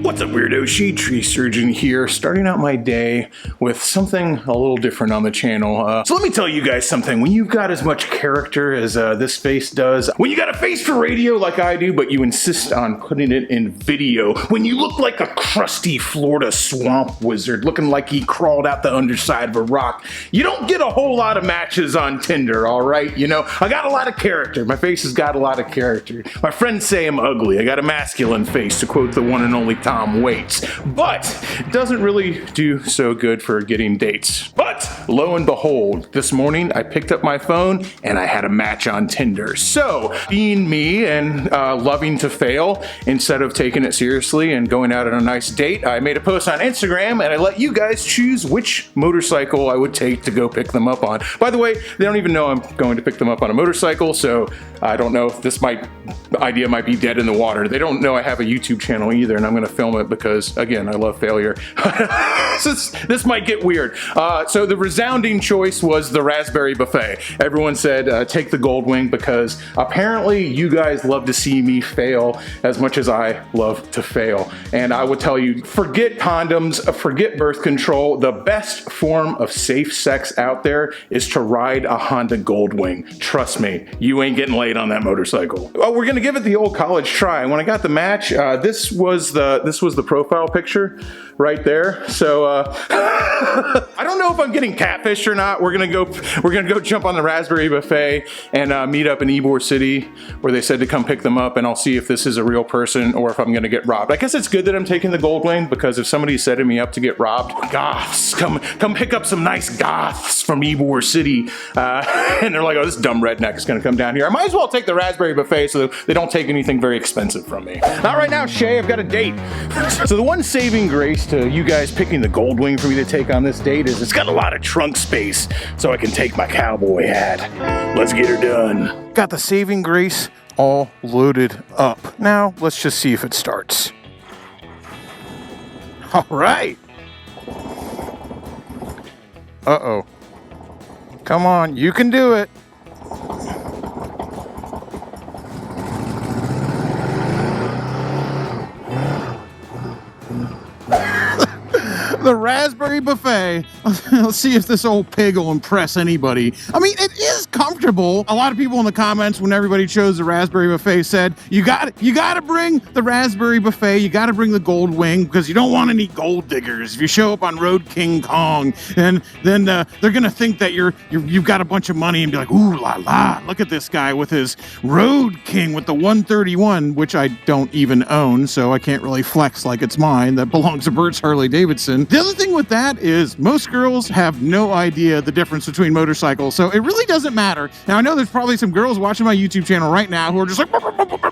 What's up, weirdo? Shade Tree Surgeon here, starting out my day with something a little different on the channel. So let me tell you guys something. When you've got as much character as this face does, when you got a face for radio like I do, but you insist on putting it in video, when you look like a crusty Florida swamp wizard looking like he crawled out the underside of a rock, you don't get a whole lot of matches on Tinder, all right? You know, I got a lot of character. My face has got a lot of character. My friends say I'm ugly. I got a masculine face, to quote the one and only Tom Waits, but it doesn't really do so good for getting dates. But lo and behold, this morning I picked up my phone and I had a match on Tinder. So being me and loving to fail, instead of taking it seriously and going out on a nice date, I made a post on Instagram and I let you guys choose which motorcycle I would take to go pick them up on. By the way, they don't even know I'm going to pick them up on a motorcycle, so I don't know if this idea might be dead in the water. They don't know I have a YouTube channel either, and I'm going to film it because, again, I love failure. This might get weird. So the resounding choice was the raspberry buffet. Everyone said take the Goldwing because apparently you guys love to see me fail as much as I love to fail. And I would tell you, forget condoms, forget birth control. The best form of safe sex out there is to ride a Honda Goldwing. Trust me, you ain't getting laid on that motorcycle. Oh, we're gonna give it the old college try. When I got the match, this was the profile picture right there. So I don't know if I'm getting catfished or not. We're gonna go jump on the raspberry buffet and meet up in Ybor City, where they said to come pick them up, and I'll see if this is a real person or if I'm gonna get robbed. I guess it's good that I'm taking the Goldwing, because if somebody's setting me up to get robbed, goths, come pick up some nice goths from Ybor City, and they're like, oh, this dumb redneck is gonna come down here. I might as well take the raspberry buffet so they don't take anything very expensive from me. Not right now, Shay, I've got a date. So the one saving grace to you guys picking the Goldwing for me to take on this date is it's got a lot of trunk space, so I can take my cowboy hat. Let's get her done. Got the saving grace all loaded up. Now, let's just see if it starts. All right. Uh-oh. Come on, you can do it. The raspberry buffet. Let's see if this old pig will impress anybody. I mean, it is comfortable. A lot of people in the comments, when everybody chose the raspberry buffet, said you got to bring the raspberry buffet. You got to bring the Goldwing because you don't want any gold diggers. If you show up on Road King Kong, and then they're gonna think that you've got a bunch of money and be like, ooh la la, look at this guy with his Road King with the 131, which I don't even own, so I can't really flex like it's mine. That belongs to Bert's Harley Davidson. The other thing with that is most girls have no idea the difference between motorcycles, so it really doesn't matter. Now, I know there's probably some girls watching my YouTube channel right now who are just like,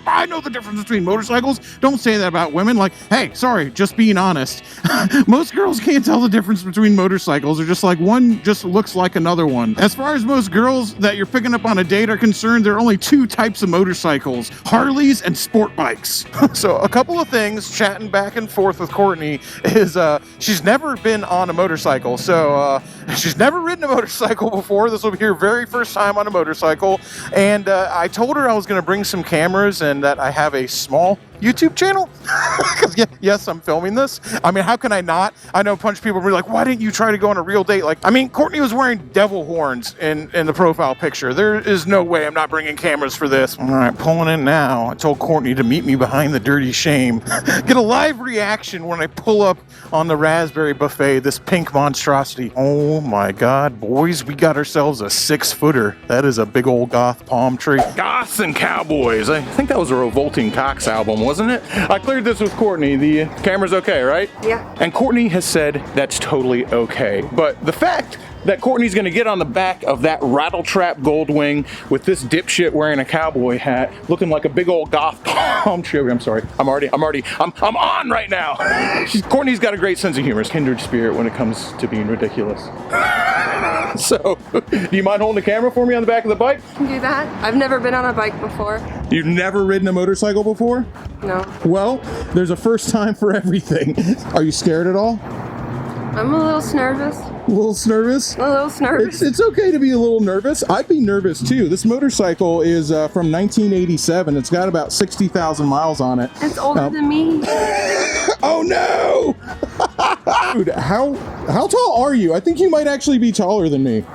I know the difference between motorcycles. Don't say that about women. Like, hey, sorry, just being honest. Most girls can't tell the difference between motorcycles. They're just like, one just looks like another one. As far as most girls that you're picking up on a date are concerned, there are only two types of motorcycles: Harleys and sport bikes. So a couple of things, chatting back and forth with Courtney, is she's never been on a motorcycle. So she's never ridden a motorcycle before. This will be her very first time on a motorcycle. And I told her I was going to bring some cameras and that I have a small YouTube channel. Yes, I'm filming this. I mean, how can I not? I know a bunch of people will be like, why didn't you try to go on a real date? Like, I mean, Courtney was wearing devil horns in the profile picture. There is no way I'm not bringing cameras for this. All right, pulling in now. I told Courtney to meet me behind the dirty shame. Get a live reaction when I pull up on the raspberry buffet, this pink monstrosity. Oh my God, boys, we got ourselves a 6-footer. That is a big old goth palm tree. Goths and cowboys. I think that was a Revolting Cox album, wasn't it? I cleared this with Courtney. The camera's okay, right? Yeah. And Courtney has said that's totally okay. But the fact that Courtney's gonna get on the back of that rattletrap Goldwing with this dipshit wearing a cowboy hat, looking like a big old goth palm tree. I'm sorry. I'm on right now. Courtney's got a great sense of humor. Kindred spirit when it comes to being ridiculous. So, do you mind holding the camera for me on the back of the bike? I can do that. I've never been on a bike before. You've never ridden a motorcycle before? No. Well, there's a first time for everything. Are you scared at all? I'm a little nervous. A little nervous? A little nervous. It's okay to be a little nervous. I'd be nervous too. This motorcycle is from 1987. It's got about 60,000 miles on it. It's older than me. Oh no! Dude, how tall are you? I think you might actually be taller than me.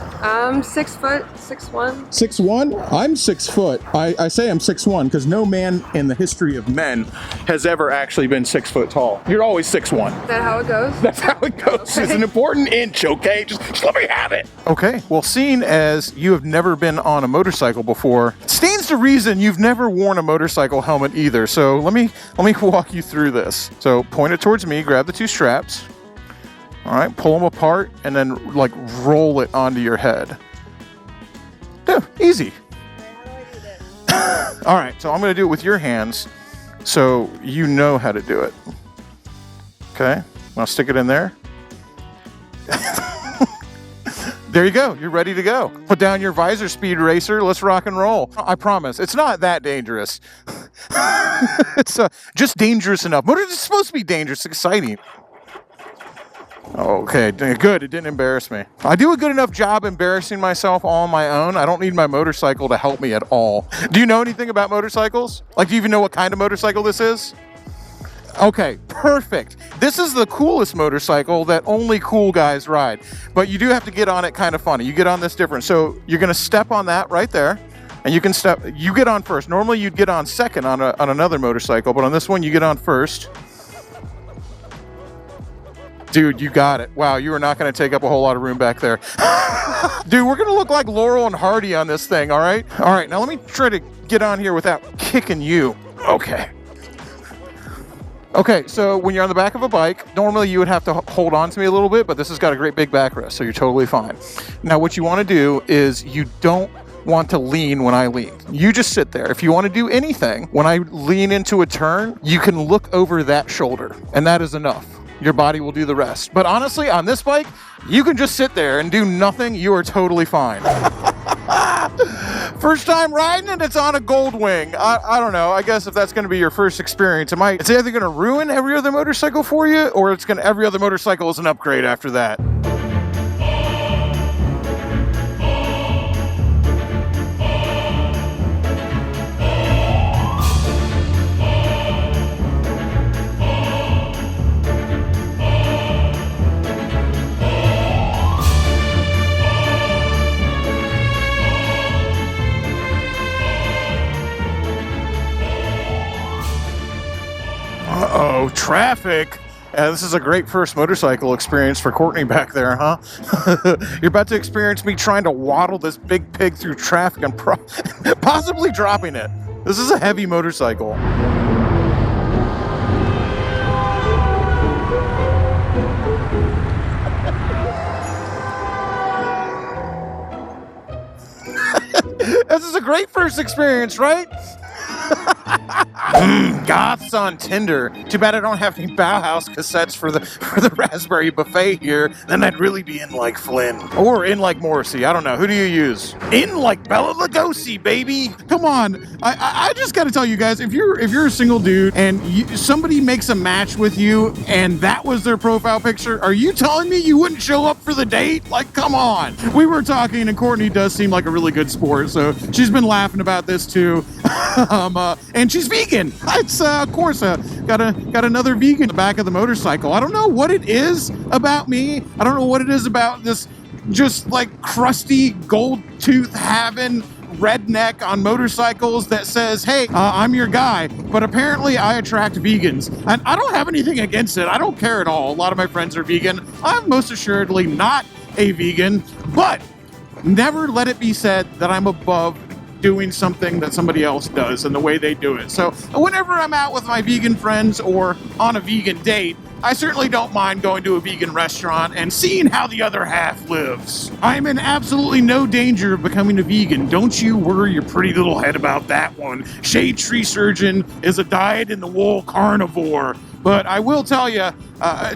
6 foot, 6'1". 6'1"? I'm 6 foot. I say I'm 6'1" because no man in the history of men has ever actually been 6 foot tall. You're always 6'1". Is that how it goes? That's how it goes. Okay. It's an important inch, okay? Just let me have it. Okay, well, seeing as you have never been on a motorcycle before, it stands to reason you've never worn a motorcycle helmet either. So let me walk you through this. So point it towards me, grab the two straps. All right, pull them apart and then like roll it onto your head. Yeah, easy. How do I do this? All right, so I'm gonna do it with your hands so you know how to do it. Okay, now stick it in there. There you go, you're ready to go. Put down your visor, speed racer, let's rock and roll. I promise, it's not that dangerous. It's just dangerous enough. It's supposed to be dangerous, exciting. Okay, good, it didn't embarrass me. I do a good enough job embarrassing myself all on my own. I don't need my motorcycle to help me at all. Do you know anything about motorcycles? Like, do you even know what kind of motorcycle this is? Okay, perfect. This is the coolest motorcycle that only cool guys ride. But you do have to get on it kind of funny. You get on this different. So you're gonna step on that right there. And you get on first. Normally you'd get on second on another motorcycle, but on this one you get on first. Dude, you got it. Wow, you are not going to take up a whole lot of room back there. Dude, we're going to look like Laurel and Hardy on this thing, all right? All right, now let me try to get on here without kicking you. Okay. Okay, so when you're on the back of a bike, normally you would have to hold on to me a little bit, but this has got a great big backrest, so you're totally fine. Now, what you want to do is you don't want to lean when I lean. You just sit there. If you want to do anything, when I lean into a turn, you can look over that shoulder, and that is enough. Your body will do the rest. But honestly, on this bike, you can just sit there and do nothing. You are totally fine. First time riding it, it's on a gold wing. I don't know. I guess if that's going to be your first experience, it's either going to ruin every other motorcycle for you, or every other motorcycle is an upgrade after that. Uh-oh, traffic. This is a great first motorcycle experience for Courtney back there, huh? You're about to experience me trying to waddle this big pig through traffic and possibly dropping it. This is a heavy motorcycle. This is a great first experience, right? Goths on Tinder. Too bad I don't have any Bauhaus cassettes for the Raspberry Buffet here. Then I'd really be in like Flynn. Or in like Morrissey. I don't know. Who do you use? In like Bela Lugosi, baby. Come on. I just gotta tell you guys, if you're a single dude and somebody makes a match with you and that was their profile picture, are you telling me you wouldn't show up for the date? Like, come on. We were talking and Courtney does seem like a really good sport, so she's been laughing about this too. And she's vegan. It's of course got another vegan in the back of the motorcycle. I don't know what it is about me. I don't know what it is about this just like crusty gold tooth having redneck on motorcycles that says, hey, I'm your guy. But apparently I attract vegans. And I don't have anything against it. I don't care at all. A lot of my friends are vegan. I'm most assuredly not a vegan, but never let it be said that I'm above doing something that somebody else does and the way they do it. So whenever I'm out with my vegan friends or on a vegan date, I certainly don't mind going to a vegan restaurant and seeing how the other half lives. I'm in absolutely no danger of becoming a vegan. Don't you worry your pretty little head about that one. Shade tree surgeon is a dyed-in-the-wool carnivore. But I will tell you,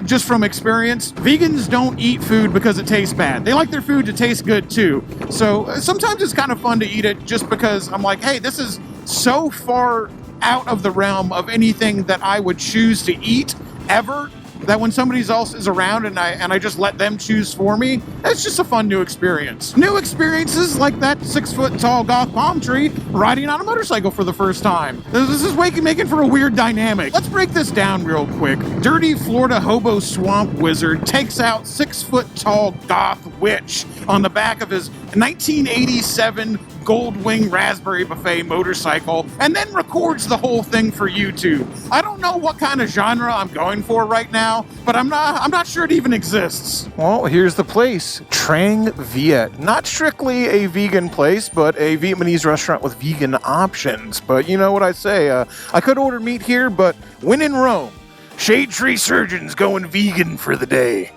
just from experience, vegans don't eat food because it tastes bad. They like their food to taste good too. So sometimes it's kind of fun to eat it just because I'm like, hey, this is so far out of the realm of anything that I would choose to eat ever that when somebody else is around and I just let them choose for me, it's just a fun new experience. New experiences like that 6-foot tall goth palm tree riding on a motorcycle for the first time. This is making for a weird dynamic. Let's break this down real quick. Dirty Florida hobo swamp wizard takes out 6-foot tall goth witch on the back of his 1987 Goldwing Raspberry Buffet motorcycle and then records the whole thing for YouTube. I don't know what kind of genre I'm going for right now, but I'm not sure it even exists. Well, here's the place, Trang Viet. Not strictly a vegan place, but a Vietnamese restaurant with vegan options. But you know what I say, I could order meat here, but when in Rome, shade tree surgeons going vegan for the day.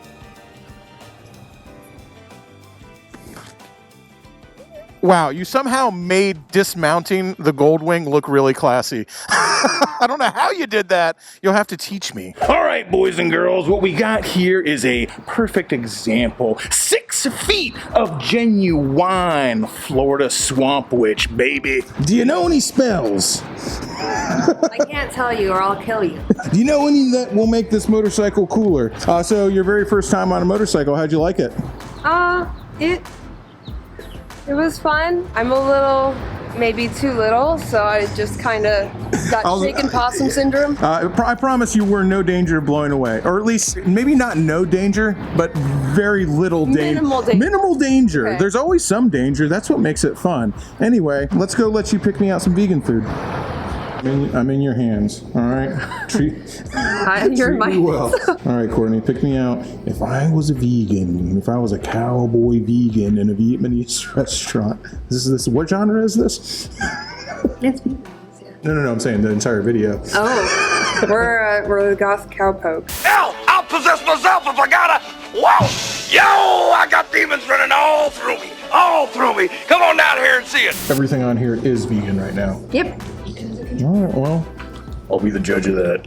Wow, you somehow made dismounting the Goldwing look really classy. I don't know how you did that. You'll have to teach me. All right, boys and girls, what we got here is a perfect example. 6 feet of genuine Florida swamp witch, baby. Do you know any spells? I can't tell you or I'll kill you. Do you know any that will make this motorcycle cooler? So your very first time on a motorcycle, how'd you like it? It was fun. I'm a little, maybe too little, so I just kind of got shaken possum syndrome. I promise you we're in no danger of blowing away. Or at least, maybe not no danger, but very little danger. Minimal danger. Okay. There's always some danger. That's what makes it fun. Anyway, let's go let you pick me out some vegan food. I'm in your hands, all right? Treat me well. All right, Courtney, pick me out. If I was a vegan, if I was a cowboy vegan in a Vietnamese restaurant, what genre is this? It's Vietnamese, yeah. No, I'm saying the entire video. Oh, we're the goth cowpoke. Hell, I'll possess myself if I gotta. Whoa! Yo, I got demons running all through me. Come on down here and see it. Everything on here is vegan right now. Yep. All right, well, I'll be the judge of that.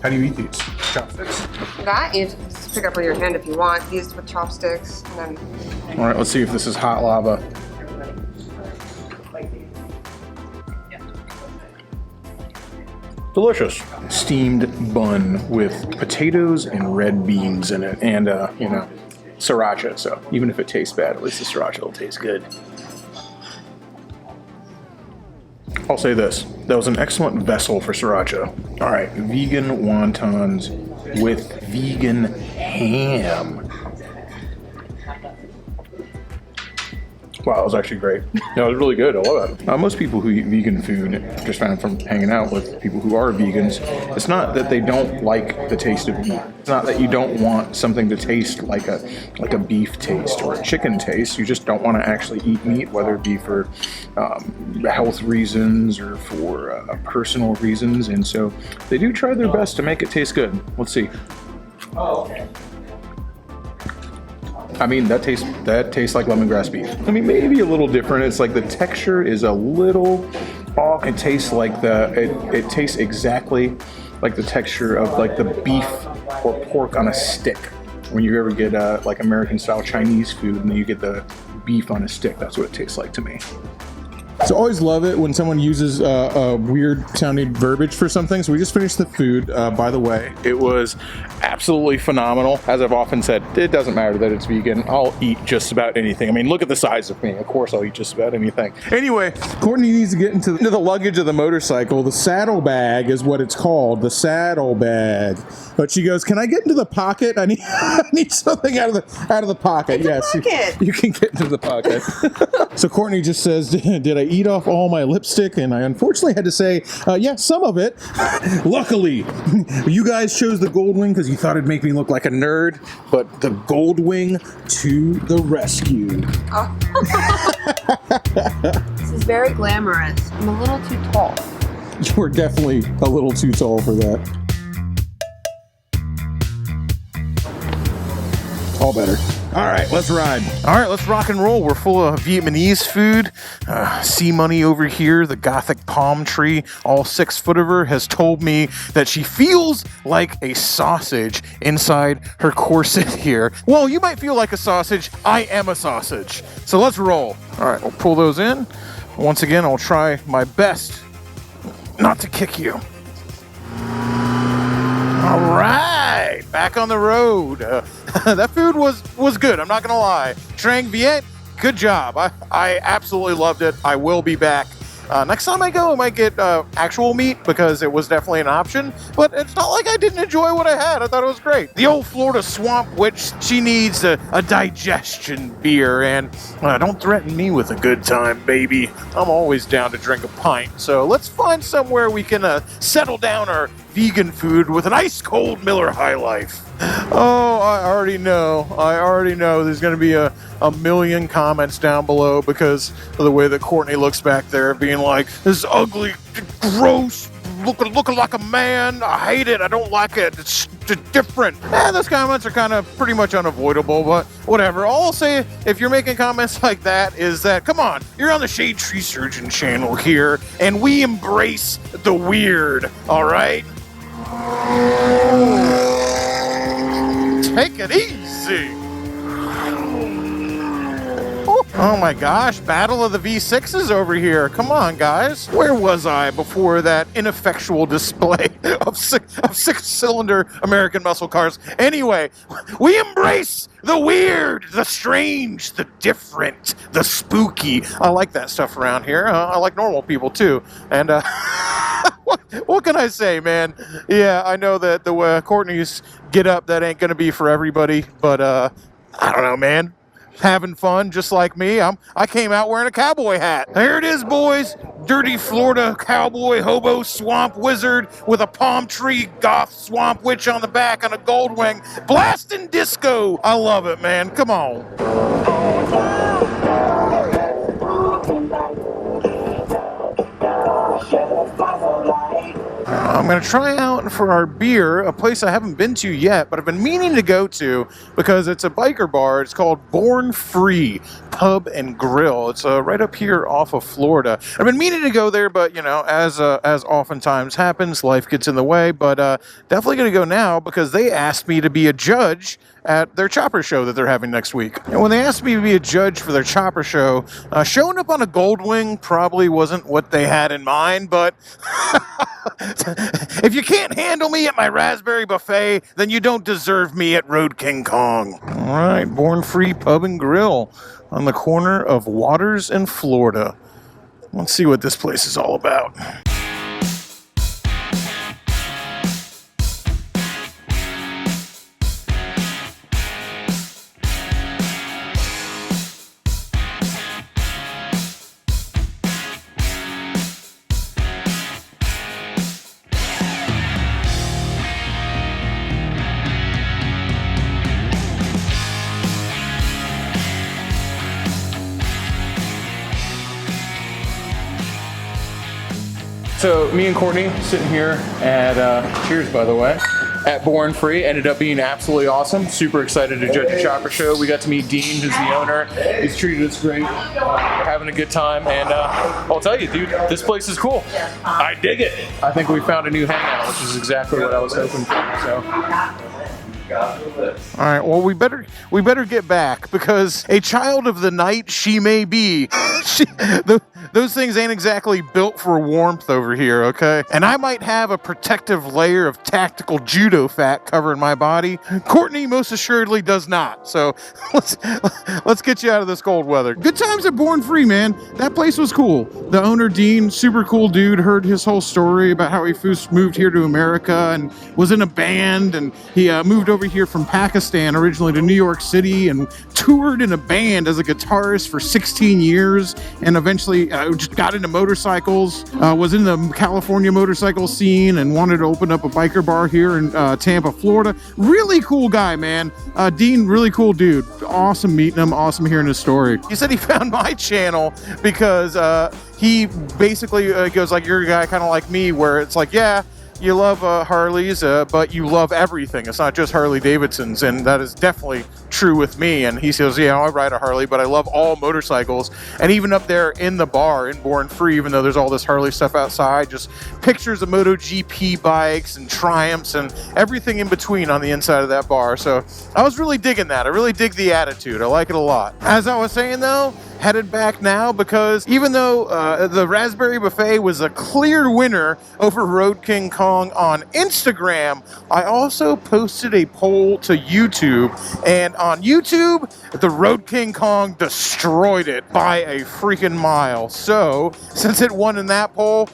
How do you eat these? Chopsticks? That you just pick up with your hand if you want. Used with chopsticks. And then... All right, let's see if this is hot lava. Delicious. Steamed bun with potatoes and red beans in it, and sriracha. So even if it tastes bad, at least the sriracha will taste good. I'll say this, that was an excellent vessel for sriracha. All right, vegan wontons with vegan ham. Wow, that was actually great. No, it was really good. I love it. Most people who eat vegan food, just found from hanging out with people who are vegans, it's not that they don't like the taste of meat. It's not that you don't want something to taste like a beef taste or a chicken taste. You just don't want to actually eat meat, whether it be for health reasons or for personal reasons. And so they do try their best to make it taste good. Let's see. Oh, okay. I mean, that tastes like lemongrass beef. I mean, maybe a little different. It's like the texture is a little off. It tastes like it tastes exactly like the texture of like the beef or pork on a stick. When you ever get like American style Chinese food and then you get the beef on a stick, that's what it tastes like to me. So I always love it when someone uses a weird sounding verbiage for something. So we just finished the food, by the way. It was absolutely phenomenal. As I've often said, it doesn't matter that it's vegan. I'll eat just about anything. I mean, look at the size of me. Of course I'll eat just about anything. Anyway, Courtney needs to get into the luggage of the motorcycle. The saddle bag is what it's called, the saddle bag. But she goes, can I get into the pocket? I need something out of the pocket. Yes, you can get into the pocket. So Courtney just says, did I eat off all my lipstick? And I unfortunately had to say, yeah, some of it. Luckily, you guys chose the Goldwing because you thought it'd make me look like a nerd, but the Goldwing to the rescue. Oh. This is very glamorous. I'm a little too tall. You are definitely a little too tall for that. All better. All right, let's ride. All right, let's rock and roll. We're full of Vietnamese food. Sea Money over here, the gothic palm tree, all 6 foot of her, has told me that she feels like a sausage inside her corset here. Well, you might feel like a sausage. I am a sausage. So let's roll. All right, we'll pull those in. Once again, I'll try my best not to kick you. All right, back on the road. That food was good, I'm not gonna lie. Trang Viet, good job. I absolutely loved it. I will be back. Next time I go, I might get actual meat because it was definitely an option, but it's not like I didn't enjoy what I had. I thought it was great. The old Florida Swamp Witch, she needs a digestion beer, and don't threaten me with a good time, baby. I'm always down to drink a pint, so let's find somewhere we can settle down our vegan food with an ice cold Miller High Life. Oh, I already know there's going to be a million comments down below because of the way that Courtney looks back there, being like, this ugly, gross, looking like a man. I hate it. I don't like it. It's different. Those comments are kind of pretty much unavoidable, but whatever. All I'll say, if you're making comments like that, is that, come on, you're on the Shade Tree Surgeon channel here, and we embrace the weird, all right? Take it easy. Oh my gosh, Battle of the V6s over here. Come on, guys. Where was I before that ineffectual display of six-cylinder American muscle cars? Anyway, we embrace the weird, the strange, the different, the spooky. I like that stuff around here. I like normal people too. And what can I say, man? Yeah, I know that the Courtney's get up, that ain't gonna be for everybody, but I don't know, man. Having fun just like me. I came out wearing a cowboy hat. There it is, boys. Dirty Florida cowboy, hobo, swamp wizard with a palm tree goth swamp witch on the back on a gold wing. Blasting disco. I love it, man. Come on. I'm going to try out for our beer a place I haven't been to yet, but I've been meaning to go to because it's a biker bar. It's called Born Free Pub and Grill. It's right up here off of Florida. I've been meaning to go there, but you know, as oftentimes happens, life gets in the way. But definitely going to go now because they asked me to be a judge at their chopper show that they're having next week. And when they asked me to be a judge for their chopper show, showing up on a gold wing probably wasn't what they had in mind, but if you can't handle me at my raspberry buffet, then you don't deserve me at Road King Kong. All right, Born Free Pub and Grill on the corner of Waters and Florida. Let's see what this place is all about. So me and Courtney sitting here at, cheers by the way, at Born Free. Ended up being absolutely awesome. Super excited to judge a chopper show. We got to meet Dean, who's the owner. He's treated us great. We're having a good time. And I'll tell you, dude, this place is cool. I dig it. I think we found a new hangout, which is exactly what I was hoping for. So. All right, well, we better get back because a child of the night she may be. Those things ain't exactly built for warmth over here, okay? And I might have a protective layer of tactical judo fat covering my body. Courtney most assuredly does not. So let's get you out of this cold weather. Good times at Born Free, man. That place was cool. The owner, Dean, super cool dude. Heard his whole story about how he first moved here to America and was in a band, and he moved over here from Pakistan originally to New York City and toured in a band as a guitarist for 16 years and eventually just got into motorcycles, was in the California motorcycle scene and wanted to open up a biker bar here in Tampa, Florida. Really cool guy, man. Dean, really cool dude. Awesome meeting him, awesome hearing his story. He said he found my channel because he basically goes like, you're a guy kind of like me where it's like, yeah, you love Harleys, but you love everything. It's not just Harley Davidsons, and that is definitely true with me. And he says, yeah, I ride a Harley, but I love all motorcycles. And even up there in the bar in Born Free, even though there's all this Harley stuff outside, just pictures of MotoGP bikes and Triumphs and everything in between on the inside of that bar. So I was really digging that. I really dig the attitude. I like it a lot. As I was saying though, headed back now because even though the Raspberry Buffet was a clear winner over Road King Kong on Instagram, I also posted a poll to YouTube, and on YouTube, the Road King Kong destroyed it by a freaking mile. So, since it won in that poll,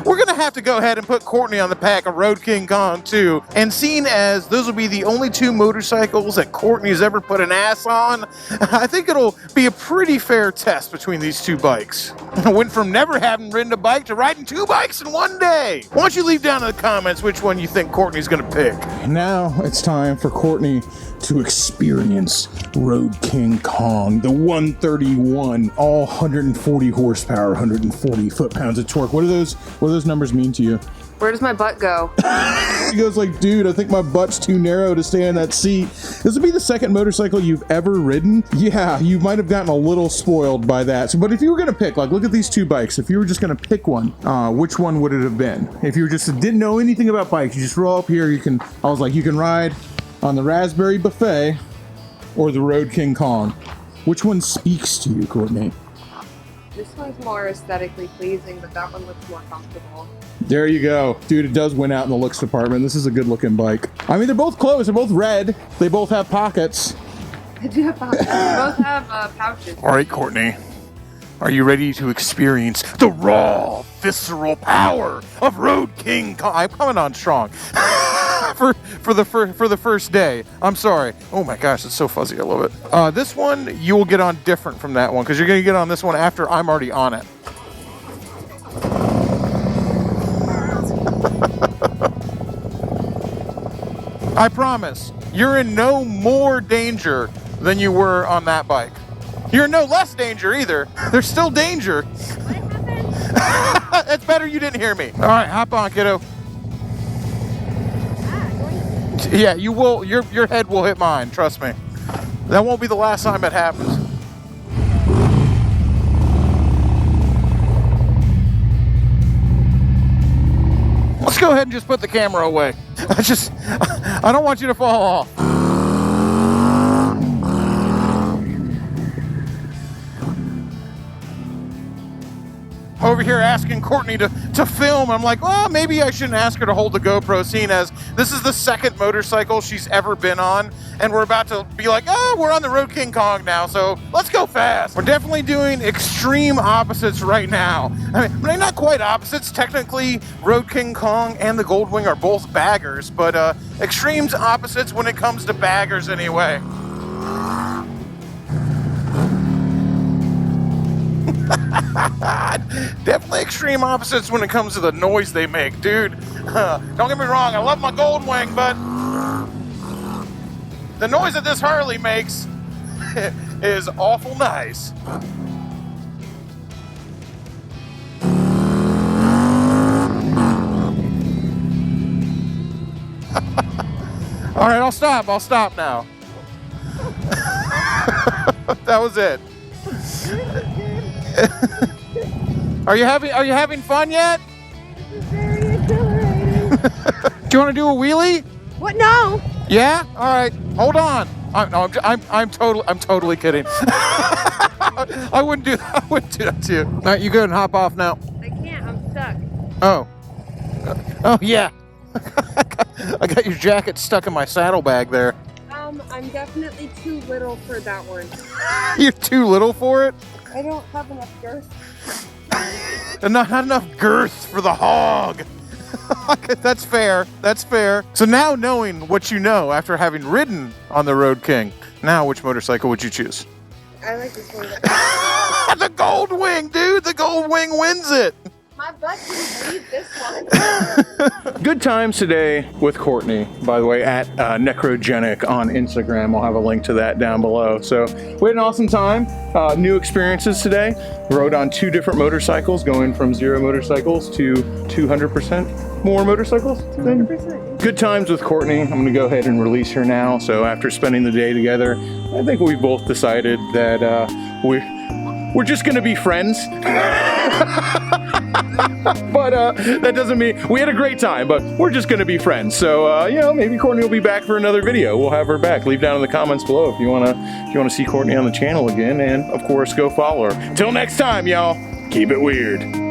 we're gonna have to go ahead and put Courtney on the pack of Road King Kong too. And seeing as those will be the only two motorcycles that Courtney's ever put an ass on, I think it'll be a pretty fair test between these two bikes. I went from never having ridden a bike to riding two bikes in one day. Why don't you leave down in the comments which one you think Courtney's gonna pick. Now it's time for Courtney to experience Road King Kong, the 131, all 140 horsepower, 140 foot-pounds of torque. What do those numbers mean to you? Where does my butt go? He goes like, dude, I think my butt's too narrow to stay in that seat. This would be the second motorcycle you've ever ridden. Yeah, you might have gotten a little spoiled by that. So, but if you were gonna pick, like, look at these two bikes. If you were just gonna pick one, which one would it have been? If you just didn't know anything about bikes, you just roll up here, I was like, you can ride on the Raspberry Buffet or the Road King Kong. Which one speaks to you, Courtney? This one's more aesthetically pleasing, but that one looks more comfortable. There you go. Dude, it does win out in the looks department. This is a good looking bike. I mean, they're both closed. They're both red. They both have pockets. They do have pockets. They both have pouches. All right, Courtney. Are you ready to experience the raw, visceral power of Road King Kong? I'm coming on strong. for the first day. I'm sorry. Oh my gosh, it's so fuzzy. I love it. This one you will get on different from that one because you're going to get on this one after I'm already on it. I promise, you're in no more danger than you were on that bike. You're in no less danger either. There's still danger. What happened? It's better you didn't hear me. All right, hop on, kiddo. Yeah, you will. Your head will hit mine. Trust me. That won't be the last time it happens. Let's go ahead and just put the camera away. I don't want you to fall off. Over here asking Courtney to film. I'm like, well, maybe I shouldn't ask her to hold the GoPro, seeing as this is the second motorcycle she's ever been on, and we're about to be like, oh, we're on the Road King Kong now, so let's go fast. We're definitely doing extreme opposites right now. I mean, not quite opposites. Technically, Road King Kong and the Goldwing are both baggers, but extremes opposites when it comes to baggers anyway. Definitely extreme opposites when it comes to the noise they make, dude. Don't get me wrong, I love my Goldwing, but the noise that this Harley makes is awful nice. All right, I'll stop now. That was it. Are you having fun yet? This is very exhilarating. Do you want to do a wheelie? What? No. Yeah. All right. Hold on. I'm totally kidding. I wouldn't do that to you. All right, you go and hop off now. I can't. I'm stuck. Oh. Oh yeah. I got your jacket stuck in my saddlebag there. I'm definitely too little for that one. You're too little for it? I don't have enough girth. And not enough girth for the hog. That's fair. That's fair. So now knowing what you know after having ridden on the Road King, now which motorcycle would you choose? I like this one. The Goldwing, dude. The Goldwing wins it. My butt didn't leave this one. Good times today with Courtney, by the way, at Necrogenic on Instagram. I'll have a link to that down below. So we had an awesome time. New experiences today. Rode on 2 different motorcycles, going from 0 motorcycles to 200% more motorcycles. 200%. Good times with Courtney. I'm going to go ahead and release her now. So after spending the day together, I think we both decided that we're just going to be friends. But that doesn't mean we had a great time, but we're just gonna be friends. So you know, maybe Courtney will be back for another video. We'll have her back. Leave down in the comments below if you wanna see Courtney on the channel again, and of course go follow her. Till next time, y'all, keep it weird.